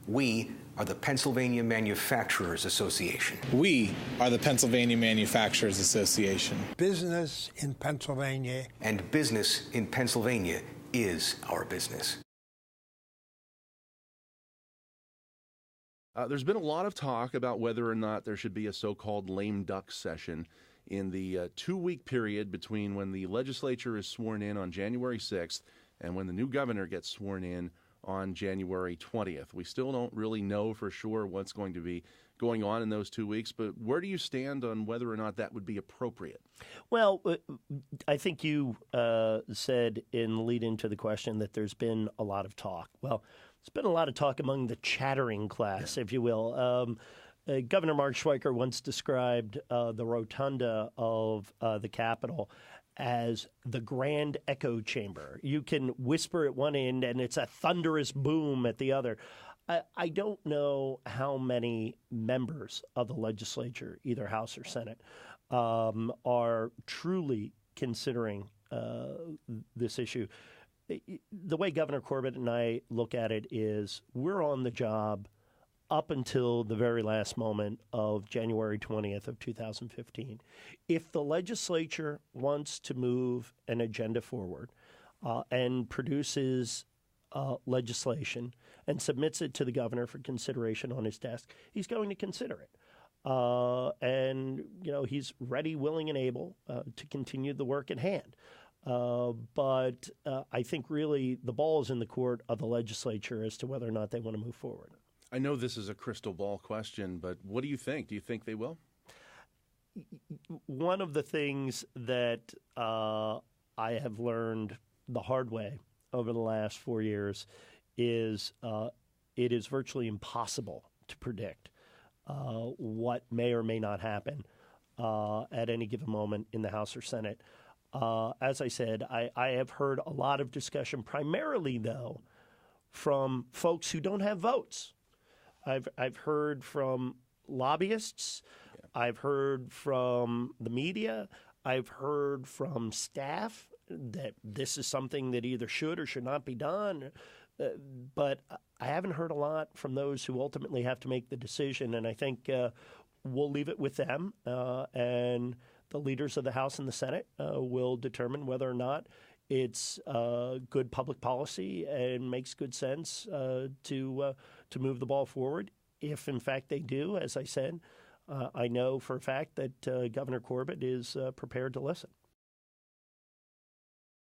We are the Pennsylvania Manufacturers Association. We are the Pennsylvania Manufacturers Association. Business in Pennsylvania. And business in Pennsylvania is our business. There's been a lot of talk about whether or not there should be a so-called lame duck session in the 2-week period between when the legislature is sworn in on January 6th and when the new governor gets sworn in on January 20th. We still don't really know for sure what's going to be going on in those 2 weeks, but where do you stand on whether or not that would be appropriate? Well, I think you said in the lead into the question that there's been a lot of talk. Well, there's been a lot of talk among the chattering class, if you will. Governor Mark Schweiker once described the rotunda of the Capitol as the grand echo chamber. You can whisper at one end and it's a thunderous boom at the other. I don't know how many members of the legislature, either House or Senate, are truly considering this issue. The way Governor Corbett and I look at it is we're on the job up until the very last moment of January 20th of 2015. If the legislature wants to move an agenda forward and produces legislation and submits it to the governor for consideration on his desk, he's going to consider it. And, you know, he's ready, willing, and able to continue the work at hand. But I think really the ball is in the court of the legislature as to whether or not they want to move forward. I know this is a crystal ball question, but what do you think? Do you think they will? One of the things that I have learned the hard way over the last 4 years is it is virtually impossible to predict what may or may not happen at any given moment in the House or Senate. As I said, I have heard a lot of discussion, primarily, though, from folks who don't have votes. I've heard from lobbyists. Yeah. I've heard from the media. I've heard from staff that this is something that either should or should not be done. But I haven't heard a lot from those who ultimately have to make the decision, and I think we'll leave it with them. And the leaders of the House and the Senate will determine whether or not it's good public policy and makes good sense to move the ball forward. If, in fact, they do, as I said, I know for a fact that Governor Corbett is prepared to listen.